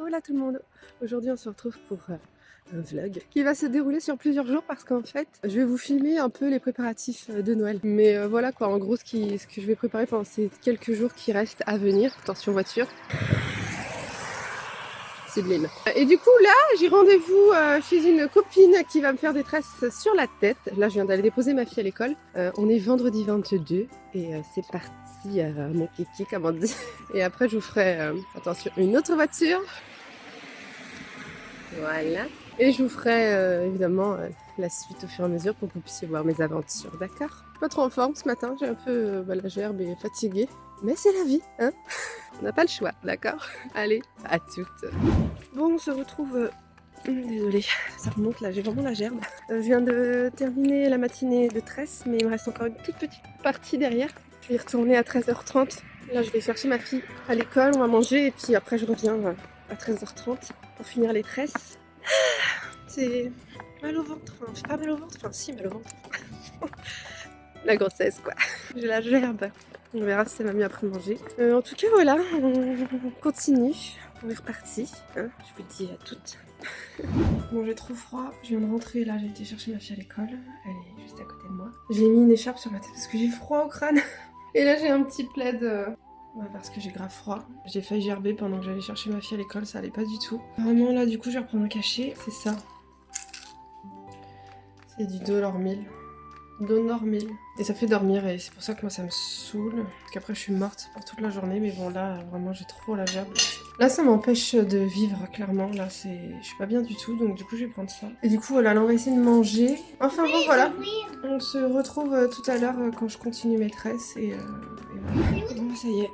Hola tout le monde. Aujourd'hui on se retrouve pour un vlog qui va se dérouler sur plusieurs jours parce qu'en fait je vais vous filmer un peu les préparatifs de Noël. Mais voilà quoi, en gros ce que je vais préparer pendant ces quelques jours qui restent à venir. Attention voiture. C'est blême. Et du coup là j'ai rendez-vous chez une copine qui va me faire des tresses sur la tête. Là je viens d'aller déposer ma fille à l'école. On est vendredi 22 et c'est parti mon kiki comme on dit. Et après je vous ferai attention, une autre voiture. Voilà. Et je vous ferai évidemment la suite au fur et à mesure pour que vous puissiez voir mes aventures, d'accord? Je suis pas trop en forme ce matin, j'ai un peu la gerbe et fatiguée. Mais c'est la vie, hein? On n'a pas le choix, d'accord? Allez, à toutes. Bon, on se retrouve... Désolée, ça remonte là, j'ai vraiment la gerbe. Je viens de terminer la matinée de tresse, mais il me reste encore une toute petite partie derrière. Je vais y retourner à 13h30. Là, je vais chercher ma fille à l'école, on va manger, et puis après je reviens à 13h30 pour finir les tresses. C'est mal au ventre, enfin, c'est pas mal au ventre, enfin si, mal au ventre. La grossesse quoi. J'ai la gerbe. On verra si ça va mieux après manger. En tout cas voilà, on continue. On est reparti. Hein, je vous dis à toutes. Bon, j'ai trop froid. Je viens de rentrer là, j'ai été chercher ma fille à l'école. Elle est juste à côté de moi. J'ai mis une écharpe sur ma tête parce que j'ai froid au crâne. Et là j'ai un petit plaid parce que j'ai grave froid. J'ai failli gerber pendant que j'allais chercher ma fille à l'école, ça allait pas du tout. Vraiment là du coup je vais reprendre un cachet. C'est ça. C'est du Dolormil. Donormil. Et ça fait dormir et c'est pour ça que moi ça me saoule. Parce qu'après je suis morte pour toute la journée. Mais bon là vraiment j'ai trop la gerbe. Là ça m'empêche de vivre clairement. Là je suis pas bien du tout. Donc du coup je vais prendre ça. Et du coup voilà là on va essayer de manger. Enfin bon voilà. On se retrouve tout à l'heure quand je continue mes tresses. Et voilà. Bon ça y est.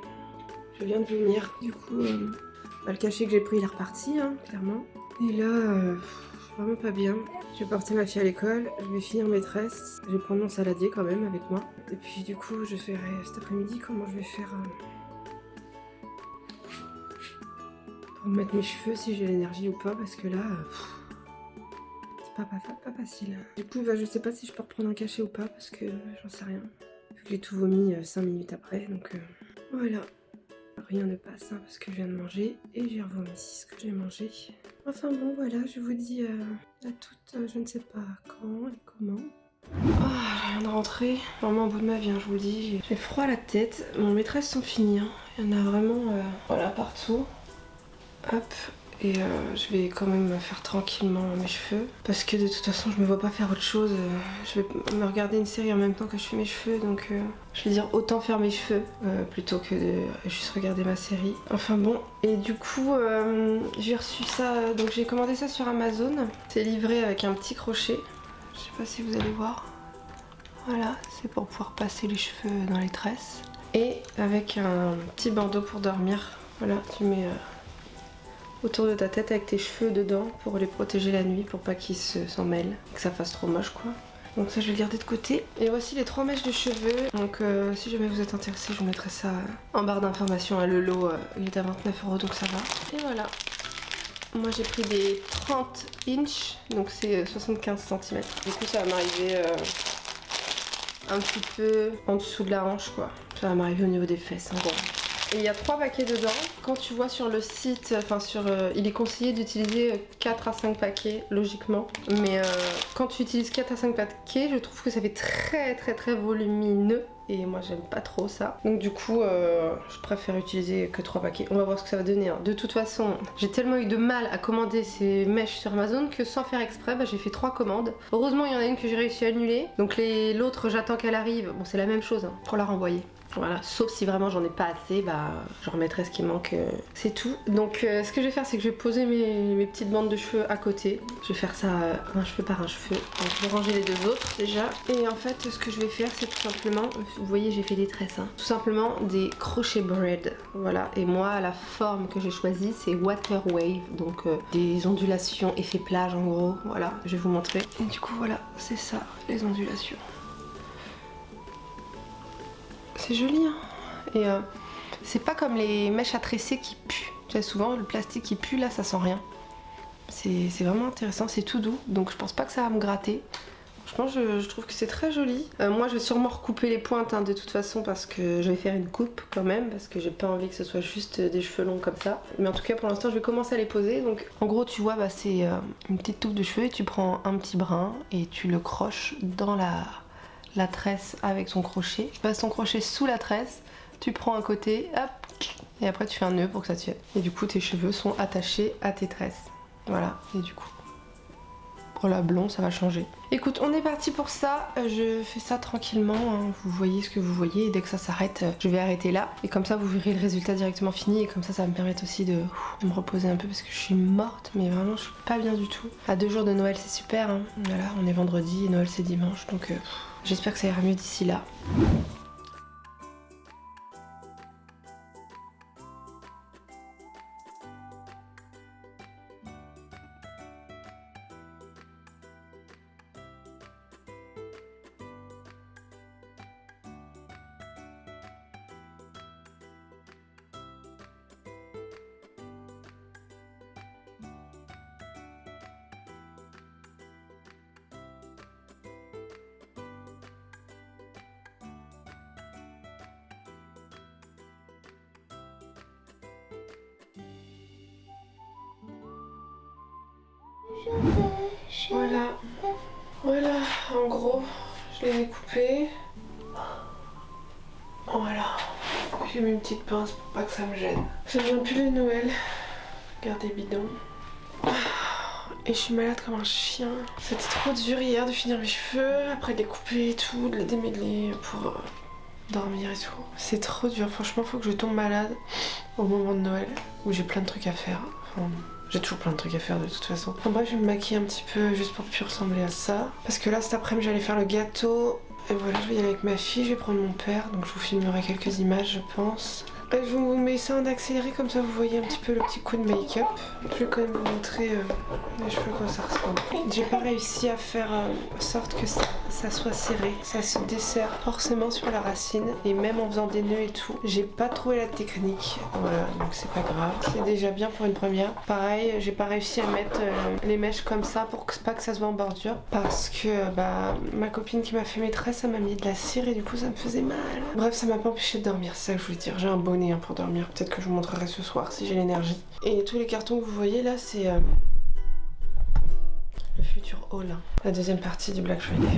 Je viens de venir. Du coup le cachet que j'ai pris il est reparti hein, clairement. Et là... vraiment pas bien. Je vais porter ma fille à l'école, je vais finir mes tresses, je vais prendre mon saladier quand même avec moi. Et puis du coup je verrai cet après-midi comment je vais faire pour mettre mes cheveux, si j'ai l'énergie ou pas, parce que là c'est pas facile. Du coup je sais pas si je peux reprendre un cachet ou pas parce que j'en sais rien. Vu que j'ai tout vomi 5 minutes après, donc voilà. Rien ne passe hein, parce que je viens de manger et j'ai revomi ce que j'ai mangé. Enfin bon voilà, je vous dis à toutes, je ne sais pas quand et comment. Oh, je viens de rentrer, vraiment au bout de ma vie, hein, je vous le dis. J'ai froid à la tête, mes maîtresses sont finies. Hein. Il y en a vraiment voilà, partout. Hop. Et je vais quand même faire tranquillement mes cheveux. Parce que de toute façon je me vois pas faire autre chose. Je vais me regarder une série en même temps que je fais mes cheveux. Donc je vais dire autant faire mes cheveux plutôt que de juste regarder ma série. Enfin bon. Et du coup j'ai reçu ça. Donc j'ai commandé ça sur Amazon. C'est livré avec un petit crochet. Je sais pas si vous allez voir. Voilà, c'est pour pouvoir passer les cheveux dans les tresses. Et avec un petit bandeau pour dormir. Voilà, tu mets... autour de ta tête avec tes cheveux dedans pour les protéger la nuit pour pas qu'ils s'en mêlent, que ça fasse trop moche quoi. Donc ça je vais le garder de côté. Et voici les 3 mèches de cheveux. Donc si jamais vous êtes intéressé je vous mettrai ça en barre d'informations. Le lot il est à 29 € donc ça va. Et voilà. Moi j'ai pris des 30 inch donc c'est 75 cm. Du coup ça va m'arriver un petit peu en dessous de la hanche quoi. Ça va m'arriver au niveau des fesses en gros. Et il y a 3 paquets dedans. Quand tu vois sur le site, enfin il est conseillé d'utiliser 4 à 5 paquets logiquement. Mais quand tu utilises 4 à 5 paquets, je trouve que ça fait très volumineux. Et moi j'aime pas trop ça. Donc du coup je préfère utiliser que 3 paquets. On va voir ce que ça va donner. Hein. De toute façon, j'ai tellement eu de mal à commander ces mèches sur Amazon que sans faire exprès, j'ai fait 3 commandes. Heureusement il y en a une que j'ai réussi à annuler. Donc l'autre j'attends qu'elle arrive. Bon c'est la même chose hein, pour la renvoyer. Voilà, sauf si vraiment j'en ai pas assez, je remettrai ce qui manque, c'est tout. Donc ce que je vais faire c'est que je vais poser mes petites bandes de cheveux à côté. Je vais faire ça un cheveu par un cheveu. Donc je vais ranger les 2 autres déjà. Et en fait ce que je vais faire c'est tout simplement, vous voyez j'ai fait des tresses, hein, tout simplement des crochet braid. Voilà, et moi la forme que j'ai choisie c'est water wave, donc des ondulations effet plage en gros. Voilà, je vais vous montrer. Et du coup voilà, c'est ça les ondulations. C'est joli hein. Et c'est pas comme les mèches à tresser qui puent. Tu sais souvent le plastique qui pue là ça sent rien. C'est vraiment intéressant, c'est tout doux donc je pense pas que ça va me gratter. Franchement, je trouve que c'est très joli. Moi, je vais sûrement recouper les pointes de toute façon parce que je vais faire une coupe quand même parce que j'ai pas envie que ce soit juste des cheveux longs comme ça. Mais en tout cas, pour l'instant, je vais commencer à les poser. Donc, en gros, tu vois, c'est une petite touffe de cheveux et tu prends un petit brin et tu le croches dans la tresse avec ton crochet. Tu passes ton crochet sous la tresse, tu prends un côté, hop, et après tu fais un nœud pour que ça tienne. Et du coup, tes cheveux sont attachés à tes tresses. Voilà, et du coup... pour la blonde ça va changer. Écoute, on est parti pour ça, je fais ça tranquillement, hein. Vous voyez ce que vous voyez et dès que ça s'arrête, je vais arrêter là. Et comme ça vous verrez le résultat directement fini et comme ça va me permettre aussi de me reposer un peu parce que je suis morte, mais vraiment je suis pas bien du tout. À 2 jours de Noël c'est super, hein. Voilà, on est vendredi et Noël c'est dimanche, donc j'espère que ça ira mieux d'ici là. Voilà, voilà, en gros, je les ai coupés. Voilà, j'ai mis une petite pince pour pas que ça me gêne. J'aime bien plus les Noël, regardez bidon. Et je suis malade comme un chien. C'était trop dur hier de finir mes cheveux, après de les couper et tout, de les démêler pour dormir et tout. C'est trop dur, franchement faut que je tombe malade au moment de Noël où j'ai plein de trucs à faire. Enfin, j'ai toujours plein de trucs à faire de toute façon. Enfin bref, je vais me maquiller un petit peu juste pour plus ressembler à ça. Parce que là cet après-midi j'allais faire le gâteau. Et voilà, je vais y aller avec ma fille, je vais prendre mon père. Donc je vous filmerai quelques images je pense. Je vous mets ça en accéléré comme ça vous voyez un petit peu le petit coup de make-up. Je vais quand même vous montrer les cheveux quoi ça ressemble. J'ai pas réussi à faire en sorte que ça soit serré. Ça se dessert forcément sur la racine et même en faisant des nœuds et tout. J'ai pas trouvé la technique. Voilà, donc c'est pas grave. C'est déjà bien pour une première. Pareil, j'ai pas réussi à mettre les mèches comme ça pour pas que ça se voit en bordure. Parce que ma copine qui m'a fait mes tresses, ça m'a mis de la cire et du coup ça me faisait mal. Bref, ça m'a pas empêché de dormir, c'est ça que je voulais dire. J'ai un bonnet pour dormir. Peut-être que je vous montrerai ce soir si j'ai l'énergie. Et tous les cartons que vous voyez là, c'est le futur haul. La deuxième partie du Black Friday.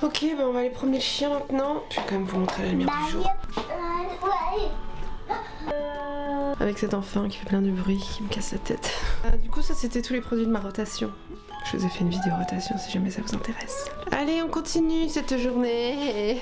Ok, on va aller promener le chien maintenant. Je vais quand même vous montrer la lumière du jour. Avec cet enfant qui fait plein de bruit, qui me casse la tête. Du coup, ça c'était tous les produits de ma rotation. Je vous ai fait une vidéo rotation si jamais ça vous intéresse. Allez, on continue cette journée.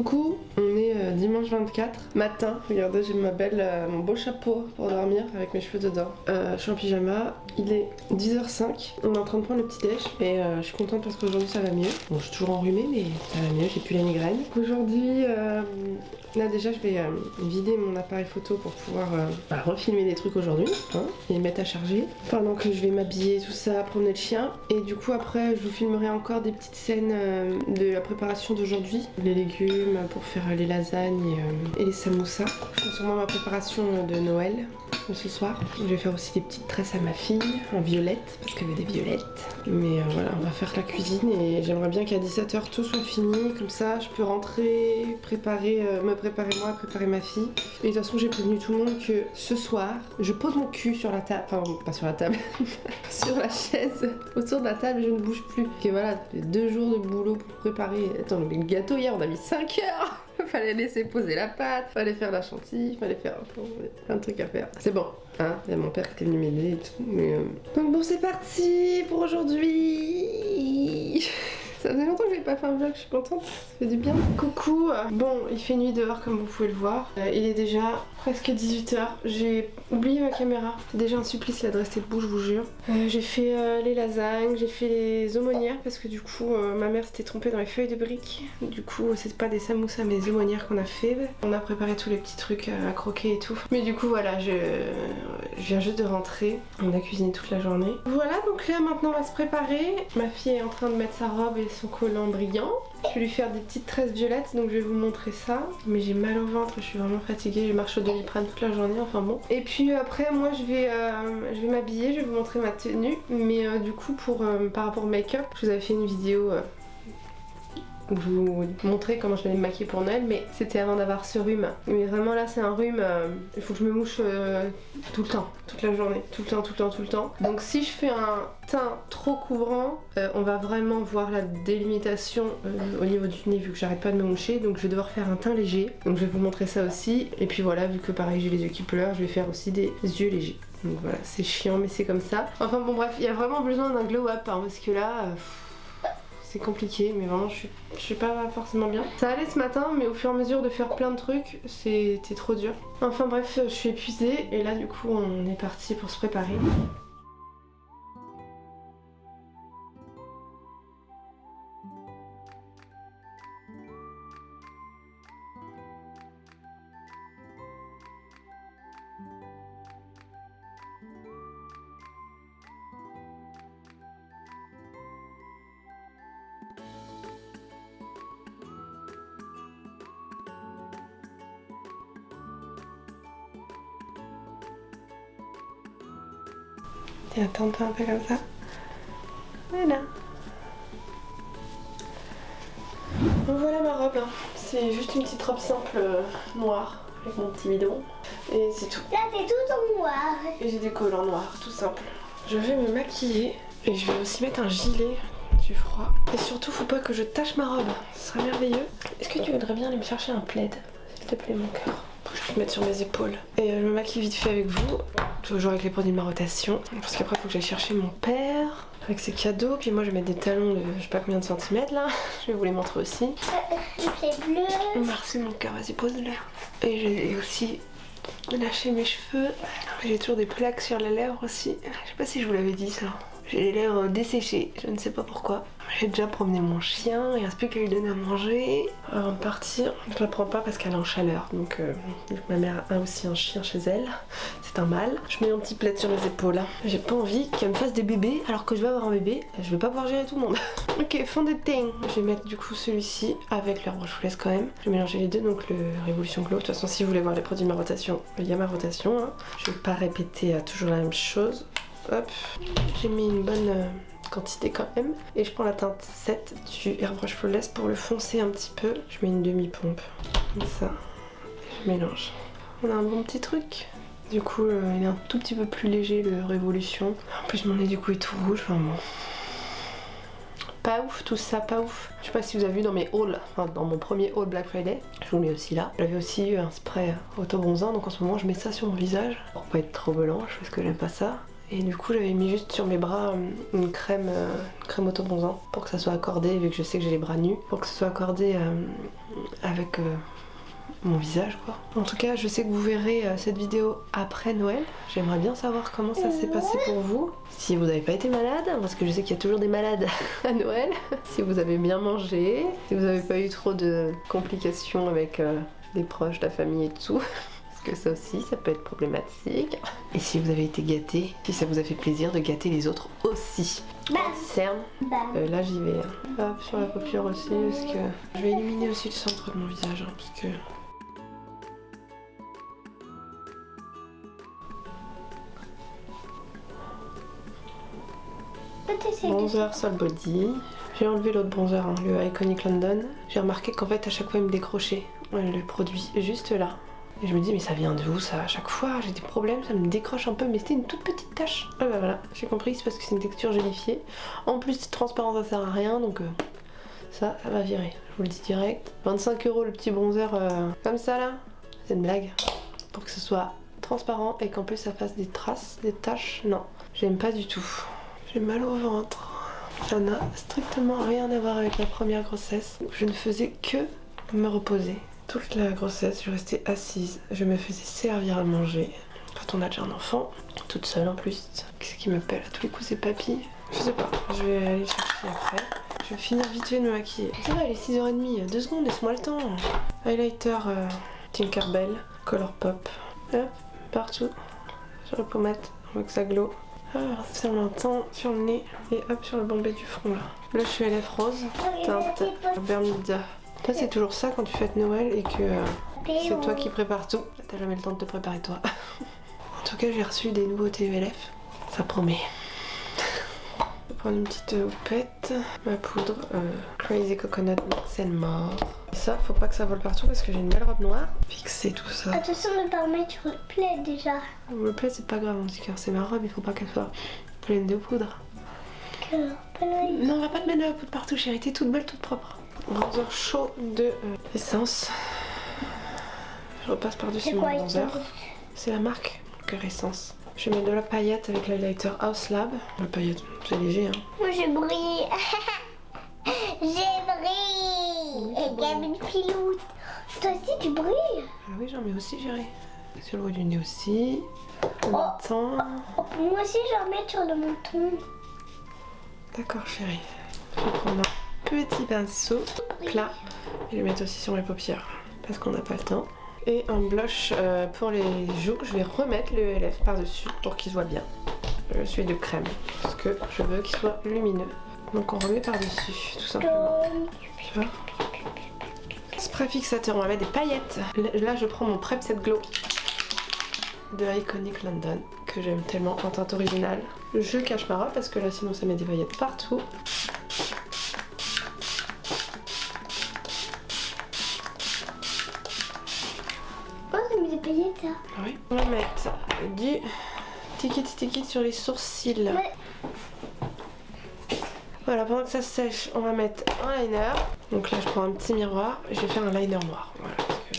Coucou, on est dimanche 24 matin. Regardez, j'ai mon beau chapeau pour dormir avec mes cheveux dedans. Je suis en pyjama, il est 10h05. On est en train de prendre le petit déj et je suis contente parce qu'aujourd'hui ça va mieux. Bon, je suis toujours enrhumée, mais ça va mieux, j'ai plus la migraine. Aujourd'hui, là déjà, je vais vider mon appareil photo pour pouvoir refilmer des trucs aujourd'hui et les mettre à charger. Pendant que je vais m'habiller, tout ça, promener le chien. Et du coup, après, je vous filmerai encore des petites scènes de la préparation d'aujourd'hui. Les légumes pour faire les lasagnes et les samoussas. Je fais sûrement ma préparation de Noël ce soir. Je vais faire aussi des petites tresses à ma fille en violette parce qu'elle veut des violettes. Mais voilà, on va faire la cuisine et j'aimerais bien qu'à 17h tout soit fini. Comme ça, je peux rentrer, me préparer moi, préparer ma fille. Et de toute façon, j'ai prévenu tout le monde que ce soir, je pose mon cul sur la table. Enfin, pas sur la table, sur la chaise autour de la table et je ne bouge plus. Et voilà, 2 jours de boulot pour préparer. Attends, le gâteau hier, on a mis 5 heures. Fallait laisser poser la pâte, fallait faire la chantilly, fallait faire plein de trucs à faire. C'est bon, hein, il y a mon père qui était venu m'aider et tout. Mais donc bon, c'est parti pour aujourd'hui. Ça faisait longtemps que j'avais pas fait un vlog, je suis contente, ça fait du bien. Coucou, bon, il fait nuit dehors comme vous pouvez le voir. Il est déjà presque 18h. J'ai oublié ma caméra. C'est déjà un supplice là de rester debout, je vous jure. J'ai fait les lasagnes, j'ai fait les aumônières parce que du coup ma mère s'était trompée dans les feuilles de briques. Du coup c'est pas des samoussas mais des aumônières qu'on a fait. On a préparé tous les petits trucs à croquer et tout. Mais du coup voilà, je viens juste de rentrer. On a cuisiné toute la journée. Voilà, donc là maintenant on va se préparer. Ma fille est en train de mettre sa robe et son collant brillant. Je vais lui faire des petites tresses violettes, donc je vais vous montrer ça. Mais j'ai mal au ventre, je suis vraiment fatiguée, je marche au Doliprane toute la journée, enfin bon. Et puis après moi je vais m'habiller, je vais vous montrer ma tenue. Mais du coup par rapport au make-up, je vous avais fait une vidéo où je vous montrer comment je vais me maquiller pour Noël, mais c'était avant d'avoir ce rhume. Mais vraiment là c'est un rhume, il faut que je me mouche tout le temps, toute la journée, tout le temps. Donc si je fais un teint trop couvrant, on va vraiment voir la délimitation au niveau du nez vu que j'arrête pas de me moucher, donc je vais devoir faire un teint léger. Donc je vais vous montrer ça aussi. Et puis voilà, vu que pareil j'ai les yeux qui pleurent, je vais faire aussi des yeux légers. Donc voilà, c'est chiant mais c'est comme ça. Enfin bon bref, il y a vraiment besoin d'un glow up parce que là... c'est compliqué, mais vraiment je suis pas forcément bien. Ça allait ce matin, mais au fur et à mesure de faire plein de trucs, c'était trop dur. Enfin bref, je suis épuisée et là du coup on est parti pour se préparer. Et attends-toi un peu comme ça. Voilà. Donc voilà ma robe. C'est juste une petite robe simple noire avec mon petit bidon. Et c'est tout. Là c'est tout en noir. Et j'ai des collants noirs, tout simple. Je vais me maquiller et je vais aussi mettre un gilet du froid. Et surtout faut pas que je tâche ma robe. Ce serait merveilleux. Est-ce que tu voudrais bien aller me chercher un plaid, s'il te plaît mon cœur? Je vais le mettre sur mes épaules. Et je me maquille vite fait avec vous, toujours avec les produits de ma rotation. Parce qu'après il faut que j'aille chercher mon père avec ses cadeaux. Puis moi je vais mettre des talons de je sais pas combien de centimètres là. Je vais vous les montrer aussi. C'est bleu. Merci mon cœur, vas-y pose-le. Et j'ai aussi lâché mes cheveux. J'ai toujours des plaques sur les lèvres aussi. Je sais pas si je vous l'avais dit ça. J'ai les lèvres desséchées, je ne sais pas pourquoi. J'ai déjà promené mon chien, il reste plus qu'à lui donner à manger. Avant de partir, je la prends pas parce qu'elle est en chaleur. Donc ma mère a aussi un chien chez elle, c'est un mâle. Je mets un petit plaid sur les épaules. J'ai pas envie qu'elle me fasse des bébés alors que je vais avoir un bébé. Je vais pas pouvoir gérer tout le monde. Ok, fond de teint. Je vais mettre du coup celui-ci avec l'herbe rochefouleuse quand même. Je vais mélanger les deux, donc le Révolution Glow. De toute façon, si vous voulez voir les produits de ma rotation, il y a ma rotation. Hein. Je vais pas répéter toujours la même chose. Hop, j'ai mis une bonne quantité quand même. Et je prends la teinte 7 du Airbrush Flawless pour le foncer un petit peu. Je mets une demi-pompe, comme ça. Je mélange. On a un bon petit truc. Du coup, il est un tout petit peu plus léger le Révolution. En plus, mon nez du coup est tout rouge. Enfin bon. Pas ouf tout ça, pas ouf. Je sais pas si vous avez vu dans mes hauls, enfin dans mon premier haul Black Friday, je vous le mets aussi là. J'avais aussi eu un spray auto-bronzant, donc en ce moment je mets ça sur mon visage pour pas être trop blanche parce que j'aime pas ça. Et du coup j'avais mis juste sur mes bras une crème auto-bronzant pour que ça soit accordé, vu que je sais que j'ai les bras nus, pour que ça soit accordé avec mon visage quoi. En tout cas je sais que vous verrez cette vidéo après Noël. J'aimerais bien savoir comment ça s'est passé pour vous. Si vous n'avez pas été malade, parce que je sais qu'il y a toujours des malades à Noël. Si vous avez bien mangé, si vous n'avez pas eu trop de complications avec des proches, la famille et tout. Que ça aussi, ça peut être problématique. Et si vous avez été gâté, si ça vous a fait plaisir de gâter les autres aussi. Cerne. Là j'y vais. Hop, sur la paupière aussi, parce que je vais éliminer aussi le centre de mon visage, hein, parce que... Bronzer Sol Body. J'ai enlevé l'autre bronzer, hein, le Iconic London. J'ai remarqué qu'en fait à chaque fois il me décrochait le produit juste là. Et je me dis mais ça vient de où ça? À chaque fois j'ai des problèmes, ça me décroche un peu, mais c'était une toute petite tache. Ah bah voilà, j'ai compris, c'est parce que c'est une texture gélifiée. En plus transparent ça sert à rien, donc ça va virer, je vous le dis direct. 25 € le petit bronzer comme ça là, c'est une blague. Pour que ce soit transparent et qu'en plus ça fasse des traces, des taches, non, j'aime pas du tout. J'ai mal au ventre. Ça n'a strictement rien à voir avec la première grossesse. Je ne faisais que me reposer. Toute la grossesse, je restais assise, je me faisais servir à manger. Quand on a déjà un enfant, toute seule en plus. Qu'est-ce qui m'appelle à tous les coups, c'est papy. Je sais pas, je vais aller chercher après. Je vais finir vite fait de me maquiller. Ça va, il est 6h30, 2 secondes, laisse-moi le temps. Highlighter Tinkerbell, Colourpop. Hop, partout. Sur la pommette, on veut que ça glow. Alors, sur le menton, sur le nez et hop, sur le bombé du front là. Là, je suis à lèvres rose, teinte Bermuda. Toi c'est toujours ça quand tu fêtes Noël et que c'est toi qui prépares tout. T'as jamais le temps de te préparer toi. En tout cas j'ai reçu des nouveautés ELF. Ça promet. Je vais prendre une petite houppette. Ma poudre Crazy Coconut Mix and More. Et ça faut pas que ça vole partout parce que j'ai une belle robe noire. Fixer tout ça. Attention de ne pas remettre sur le plaid déjà. Le plaid c'est pas grave mon petit cœur, c'est ma robe, il faut pas qu'elle soit pleine de poudre. Non on va pas te mettre de la poudre partout chérie, t'es toute belle, toute propre. Bronzer chaud de Essence. Je repasse par-dessus mon bronzer. C'est la marque Cœur Essence. Je vais mettre de la paillette avec l'highlighter House Lab. La paillette, c'est léger hein. Moi je brille. J'ai brille. Et Gabine Filou. Toi aussi tu brilles. Ah oui j'en mets aussi chérie. Sur le haut du nez aussi. Le menton. Moi aussi j'en mets sur le menton. D'accord chérie. Je vais prendre un petit pinceau plat et le mettre aussi sur mes paupières parce qu'on n'a pas le temps. Et un blush pour les joues, je vais remettre le ELF par dessus pour qu'il soit bien. Je suis de crème parce que je veux qu'il soit lumineux. Donc on remet par dessus tout simplement. Tu vois, spray fixateur, on va mettre des paillettes. Là je prends mon Prep Set Glow de Iconic London que j'aime tellement en teinte originale. Je cache ma robe parce que là sinon ça met des paillettes partout. Ça. Oui. On va mettre du sticky sur les sourcils. Ouais. Voilà, pendant que ça sèche, on va mettre un liner. Donc là, je prends un petit miroir et je vais faire un liner noir. Voilà, parce que,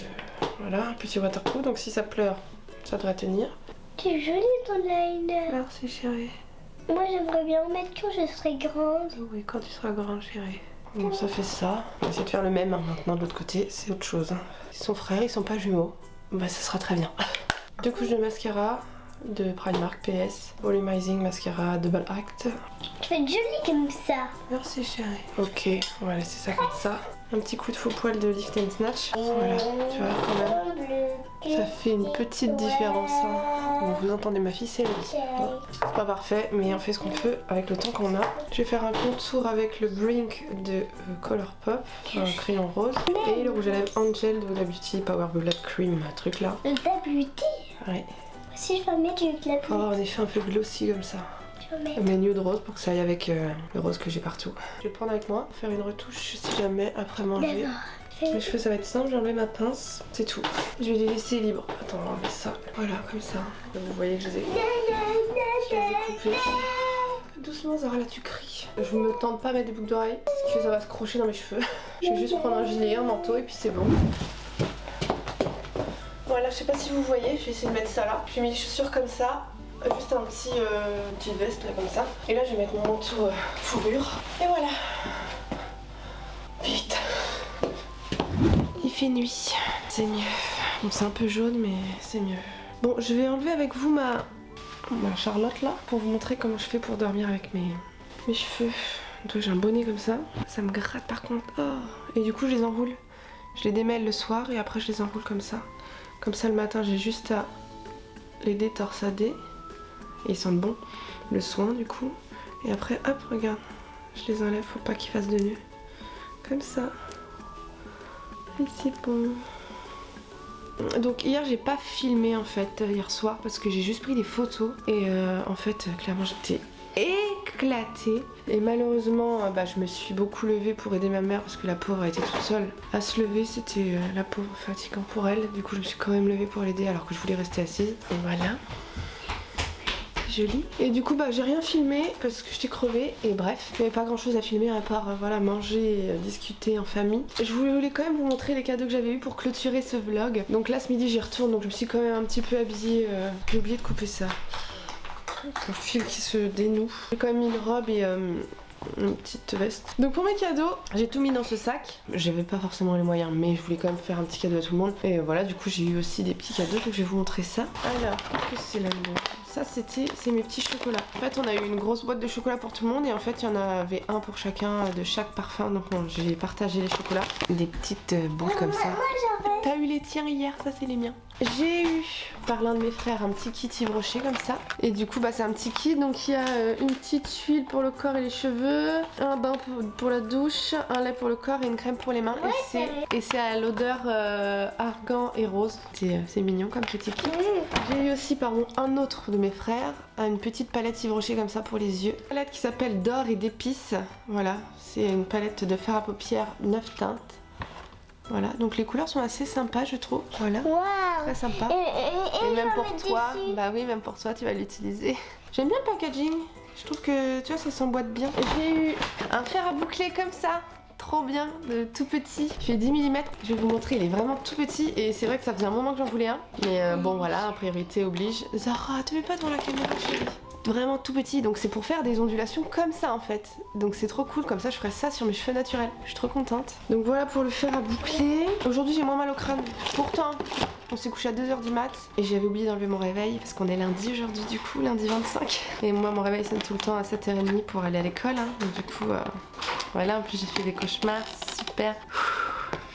voilà, un petit waterproof. Donc si ça pleure, ça devrait tenir. C'est joli ton liner. Merci chérie. Moi j'aimerais bien en mettre quand je serai grande. Oui, quand tu seras grande chérie. Bon, ça fait ça. On va essayer de faire le même hein. Maintenant de l'autre côté, c'est autre chose. Hein. Ils sont frères, ils sont pas jumeaux. Bah ça sera très bien. 2 couches de mascara de Primark PS. Volumizing Mascara Double Act. Tu fais joli comme ça. Merci chérie. Ok, on va laisser ça comme ça. Un petit coup de faux poil de Lift and Snatch. Voilà, tu vois quand même. Ça fait une petite différence. Hein. Donc, vous entendez ma fille, c'est la vie. Bon, c'est pas parfait, mais on fait ce qu'on peut avec le temps qu'on a. Je vais faire un contour avec le Brink de Colourpop, un crayon rose. Et le rouge à lèvres Angel de Huda Beauty Power Bullet Cream, truc là. Huda Beauty. Ouais. Si je vais mettre du Huda Pour avoir un effet un peu glossy comme ça. Je vais mettre. Mais nude rose pour que ça aille avec le rose que j'ai partout. Je vais le prendre avec moi, faire une retouche si jamais après manger. D'accord. Mes cheveux ça va être simple, j'ai enlevé ma pince, c'est tout. Je vais les laisser libres. Attends, on va enlever ça. Voilà, comme ça. Vous voyez que je les ai coupés. Doucement Zara, là tu cries. Je me tente pas à mettre des boucles d'oreilles parce que ça va se crocher dans mes cheveux. Je vais juste prendre un gilet, un manteau et puis c'est bon. Voilà, je sais pas si vous voyez, je vais essayer de mettre ça là. J'ai mis les chaussures comme ça. Juste un petite veste là comme ça. Et là je vais mettre mon manteau fourrure. Et voilà. Vite. fait nuit. C'est mieux. Bon, c'est un peu jaune, mais c'est mieux. Bon, je vais enlever avec vous ma Charlotte là, pour vous montrer comment je fais pour dormir avec mes cheveux. Donc j'ai un bonnet comme ça. Ça me gratte par contre. Oh. Et du coup, je les enroule. Je les démêle le soir et après je les enroule comme ça. Comme ça, le matin, j'ai juste à les détorsader. Et ils sentent bon. Le soin du coup. Et après, hop, regarde. Je les enlève, faut pas qu'ils fassent de nœuds. Comme ça. Et c'est bon. Donc hier j'ai pas filmé en fait hier soir parce que j'ai juste pris des photos et en fait clairement j'étais éclatée et malheureusement je me suis beaucoup levée pour aider ma mère parce que la pauvre a été toute seule à se lever, c'était la pauvre fatigant pour elle, du coup je me suis quand même levée pour l'aider alors que je voulais rester assise et voilà. Joli. Et du coup j'ai rien filmé parce que j'étais crevée et bref, il n'y avait pas grand chose à filmer à part voilà manger, discuter en famille. Je voulais quand même vous montrer les cadeaux que j'avais eu pour clôturer ce vlog. Donc là ce midi j'y retourne donc je me suis quand même un petit peu habillée, j'ai oublié de couper ça. Mon fil qui se dénoue. J'ai quand même mis une robe et une petite veste. Donc pour mes cadeaux, j'ai tout mis dans ce sac. J'avais pas forcément les moyens, mais je voulais quand même faire un petit cadeau à tout le monde. Et voilà, du coup j'ai eu aussi des petits cadeaux, donc je vais vous montrer ça. Alors, qu'est-ce que c'est là-dedans ? Ça c'est mes petits chocolats. En fait on a eu une grosse boîte de chocolat pour tout le monde et en fait il y en avait un pour chacun de chaque parfum. Donc j'ai partagé les chocolats. Des petites boules comme ça. T'as eu les tiens hier, ça c'est les miens. J'ai eu par l'un de mes frères un petit kit Yves Rocher comme ça. Et du coup c'est un petit kit, donc il y a une petite huile pour le corps et les cheveux, un bain pour la douche, un lait pour le corps et une crème pour les mains. Et c'est à l'odeur argan et rose. C'est mignon comme petit kit. J'ai eu aussi un autre de mes frères, une petite palette Yves Rocher comme ça pour les yeux. Une palette qui s'appelle d'or et d'épices. Voilà, c'est une palette de fard à paupières 9 teintes. Voilà, donc les couleurs sont assez sympas je trouve. Voilà, wow. Très sympa. Et même pour toi, oui, même pour toi tu vas l'utiliser. J'aime bien le packaging, je trouve que tu vois ça s'emboîte bien. J'ai eu un fer à boucler comme ça. Trop bien, tout petit. Je fais 10 mm, je vais vous montrer, il est vraiment tout petit et c'est vrai que ça faisait un moment que j'en voulais un. Mais bon voilà, priorité oblige. Zara, te mets pas devant la caméra chérie. Vraiment tout petit, donc c'est pour faire des ondulations comme ça en fait. Donc c'est trop cool, comme ça je ferai ça sur mes cheveux naturels. Je suis trop contente. Donc voilà pour le fer à boucler. Aujourd'hui j'ai moins mal au crâne. Pourtant, on s'est couché à 2h du mat et j'avais oublié d'enlever mon réveil parce qu'on est lundi aujourd'hui du coup, lundi 25. Et moi mon réveil sonne tout le temps à 7h30 pour aller à l'école. Hein. Donc du coup, voilà, en plus j'ai fait des cauchemars, super.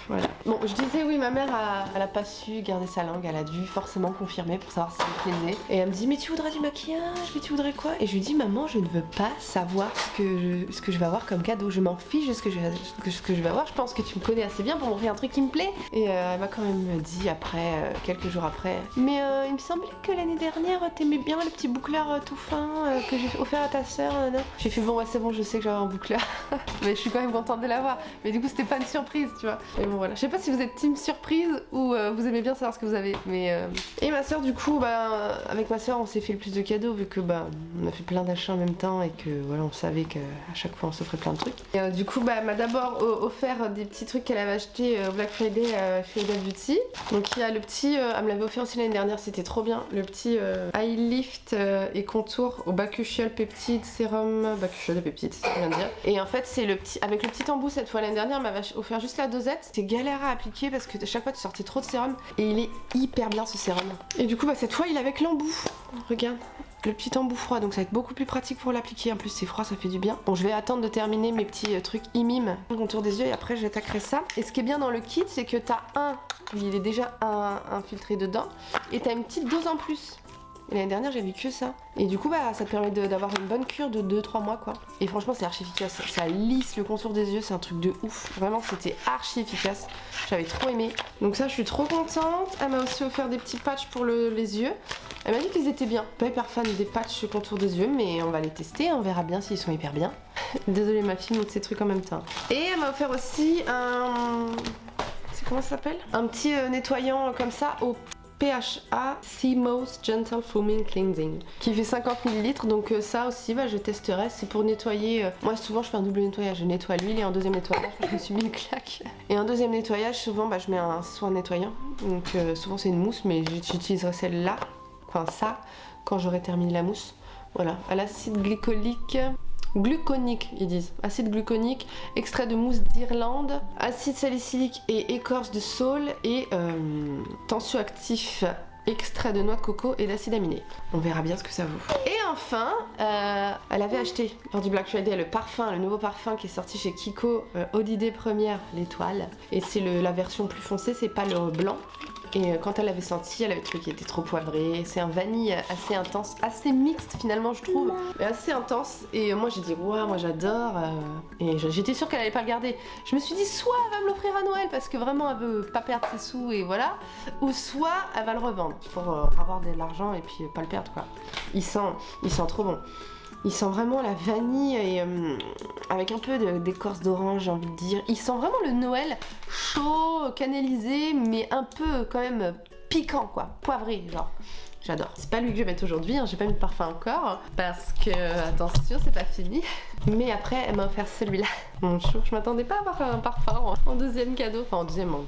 Voilà. Bon, je disais oui, ma mère elle a pas su garder sa langue, elle a dû forcément confirmer pour savoir si ça me plaisait. Et elle me dit mais tu voudrais du maquillage, mais tu voudrais quoi? Et je lui dis maman, je ne veux pas savoir ce que je vais avoir comme cadeau, je m'en fiche de ce que je vais avoir, je pense que tu me connais assez bien pour m'offrir un truc qui me plaît. Et elle m'a quand même dit après, quelques jours après, mais il me semblait que l'année dernière t'aimais bien le petit boucleur tout fin que j'ai offert à ta soeur, non? J'ai fait bon ouais c'est bon, je sais que j'avais un boucleur, mais je suis quand même contente de l'avoir. Mais du coup c'était pas une surprise, tu vois. Et bon, voilà. Je sais pas si vous êtes team surprise ou vous aimez bien savoir ce que vous avez. Mais Et ma soeur du coup, avec ma soeur on s'est fait le plus de cadeaux vu que on a fait plein d'achats en même temps et que voilà on savait qu'à chaque fois on s'offrait plein de trucs. Et du coup elle m'a d'abord offert des petits trucs qu'elle avait acheté au Black Friday chez Huda Beauty. Donc il y a le petit, elle me l'avait offert aussi l'année dernière, c'était trop bien. Le petit eye lift et contour au bakuchiol peptide sérum, bakuchiol de peptide, c'est ce que je viens de dire. Et en fait c'est le petit, avec le petit embout cette fois l'année dernière, elle m'avait offert juste la dosette. C'était galère à appliquer parce que chaque fois tu sortais trop de sérum et il est hyper bien ce sérum. Et du coup cette fois il est avec l'embout. Regarde, le petit embout froid, donc ça va être beaucoup plus pratique pour l'appliquer. En plus c'est froid, ça fait du bien. Bon je vais attendre de terminer mes petits trucs imim, le contour des yeux et après j'attaquerai ça. Et ce qui est bien dans le kit c'est que t'as il est déjà infiltré dedans et t'as une petite dose en plus. Et l'année dernière j'avais que ça. Et du coup ça te permet d'avoir une bonne cure de 2-3 mois quoi. Et franchement c'est archi efficace. Ça lisse le contour des yeux, c'est un truc de ouf. Vraiment c'était archi efficace. J'avais trop aimé. Donc ça je suis trop contente. Elle m'a aussi offert des petits patchs pour les yeux. Elle m'a dit qu'ils étaient bien. Pas hyper fan des patchs contour des yeux, mais on va les tester, on verra bien s'ils sont hyper bien. Désolée ma fille montre ces trucs en même temps. Et elle m'a offert aussi comment ça s'appelle? Un petit nettoyant comme ça au PHA Sea Moss Gentle Foaming Cleansing qui fait 50 ml, donc ça aussi je testerai, c'est pour nettoyer. Moi souvent je fais un double nettoyage, je nettoie l'huile et en deuxième nettoyage je me suis mis une claque. Et en deuxième nettoyage souvent je mets un soin nettoyant, donc souvent c'est une mousse mais j'utiliserai celle-là, enfin ça, quand j'aurai terminé la mousse. Voilà, à l'acide glycolique gluconique, ils disent. Acide gluconique, extrait de mousse d'Irlande, acide salicylique et écorce de saule et tensioactif, extrait de noix de coco et d'acide aminé. On verra bien ce que ça vaut. Et enfin, elle avait acheté lors du Black Friday le nouveau parfum qui est sorti chez Kiko, Holiday Première, l'étoile. Et c'est la version plus foncée, c'est pas le blanc. Et quand elle l'avait senti, elle avait trouvé qu'il était trop poivré. C'est un vanille assez intense, assez mixte finalement je trouve, mais assez intense. Et moi j'ai dit ouais, moi j'adore. Et j'étais sûre qu'elle allait pas le garder. Je me suis dit soit elle va me l'offrir à Noël parce que vraiment elle veut pas perdre ses sous et voilà, ou soit elle va le revendre pour avoir de l'argent et puis pas le perdre quoi. Il sent trop bon. Il sent vraiment la vanille et avec un peu d'écorce d'orange, j'ai envie de dire. Il sent vraiment le Noël chaud, cannellisé, mais un peu quand même piquant quoi, poivré genre. J'adore. C'est pas lui que je vais mettre aujourd'hui, hein. J'ai pas mis de parfum encore parce que, attention, c'est pas fini. Mais après, elle m'a offert celui-là. Mon chou, je m'attendais pas à avoir un parfum en deuxième cadeau, enfin en deuxième, en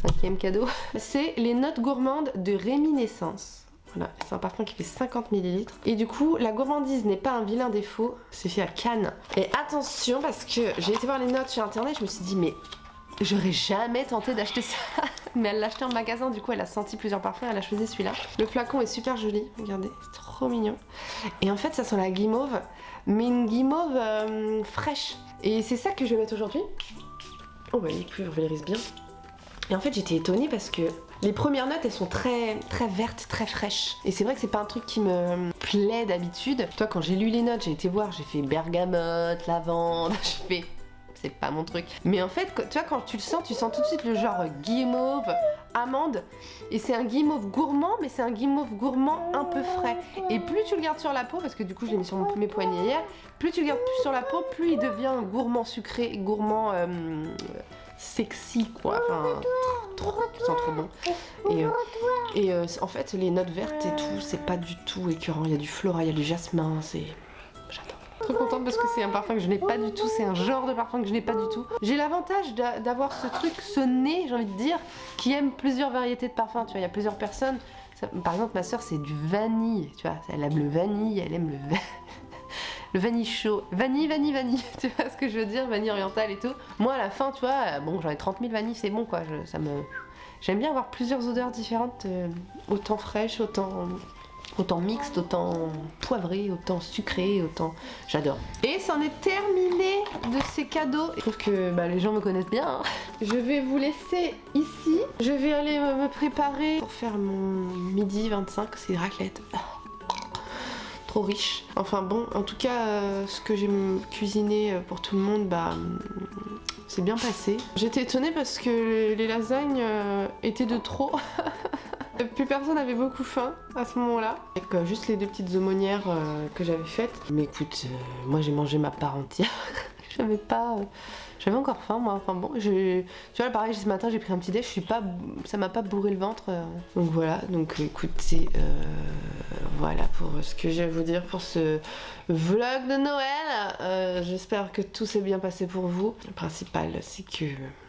cinquième cadeau. C'est les notes gourmandes de Réminiscence. Voilà, c'est un parfum qui fait 50 ml. Et du coup, la gourmandise n'est pas un vilain défaut. C'est fait à Cannes. Et attention, parce que j'ai été voir les notes sur internet, je me suis dit, mais j'aurais jamais tenté d'acheter ça. Mais elle l'a acheté en magasin, du coup, elle a senti plusieurs parfums, elle a choisi celui-là. Le flacon est super joli, regardez, c'est trop mignon. Et en fait, ça sent la guimauve, mais une guimauve fraîche. Et c'est ça que je vais mettre aujourd'hui. Oh, bah, les cuivres pulvérisent bien. Et en fait, j'étais étonnée parce que les premières notes, elles sont très vertes, très fraîches. Et c'est vrai que c'est pas un truc qui me plaît d'habitude. Toi, quand j'ai lu les notes, j'ai été voir, j'ai fait bergamote, lavande, j'ai fait... C'est pas mon truc. Mais en fait, tu vois, quand tu le sens, tu sens tout de suite le genre guimauve, amande. Et c'est un guimauve gourmand, mais c'est un guimauve gourmand un peu frais. Et plus tu le gardes sur la peau, parce que du coup, je l'ai mis sur mes poignets hier, plus tu le gardes plus sur la peau, plus il devient gourmand sucré, gourmand... sexy quoi, enfin ça sent trop bon. Et en fait les notes vertes et tout, c'est pas du tout écœurant, il y a du floral, il y a du jasmin, c'est... J'adore. Trop contente parce que c'est un parfum que je n'ai pas du tout, c'est un genre de parfum que je n'ai pas du tout. J'ai l'avantage d'avoir ce truc, ce nez, j'ai envie de dire, qui aime plusieurs variétés de parfums, tu vois, il y a plusieurs personnes. Par exemple ma soeur c'est du vanille, tu vois, elle aime le vanille, elle aime le vanille chaud, vanille, tu vois ce que je veux dire, vanille orientale et tout. Moi à la fin, tu vois, bon j'en ai 30 000 vanilles, c'est bon quoi, j'aime bien avoir plusieurs odeurs différentes, autant fraîches, autant mixtes, autant poivrées, autant sucrées, autant... J'adore. Et c'en est terminé de ces cadeaux. Je trouve que les gens me connaissent bien. Hein. Je vais vous laisser ici. Je vais aller me préparer pour faire mon midi 25, c'est raclette. Trop riche. Enfin bon, en tout cas, ce que j'ai cuisiné pour tout le monde, c'est bien passé. J'étais étonnée parce que les lasagnes étaient de trop. Plus personne n'avait beaucoup faim à ce moment-là. Avec juste les 2 petites aumônières que j'avais faites. Mais écoute, moi j'ai mangé ma part entière. J'avais encore faim moi, enfin bon, tu vois pareil ce matin j'ai pris un petit déj, ça m'a pas bourré le ventre, donc voilà, donc écoutez, voilà pour ce que j'ai à vous dire pour ce vlog de Noël, j'espère que tout s'est bien passé pour vous. Le principal c'est que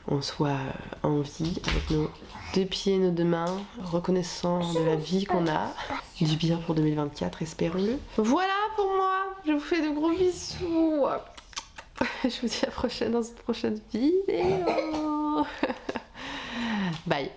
on soit en vie avec nos 2 pieds, nos 2 mains, reconnaissant de la vie qu'on a, du bien pour 2024, espérons-le. Voilà pour moi, je vous fais de gros bisous. Je vous dis à la prochaine dans une prochaine vidéo. Bye.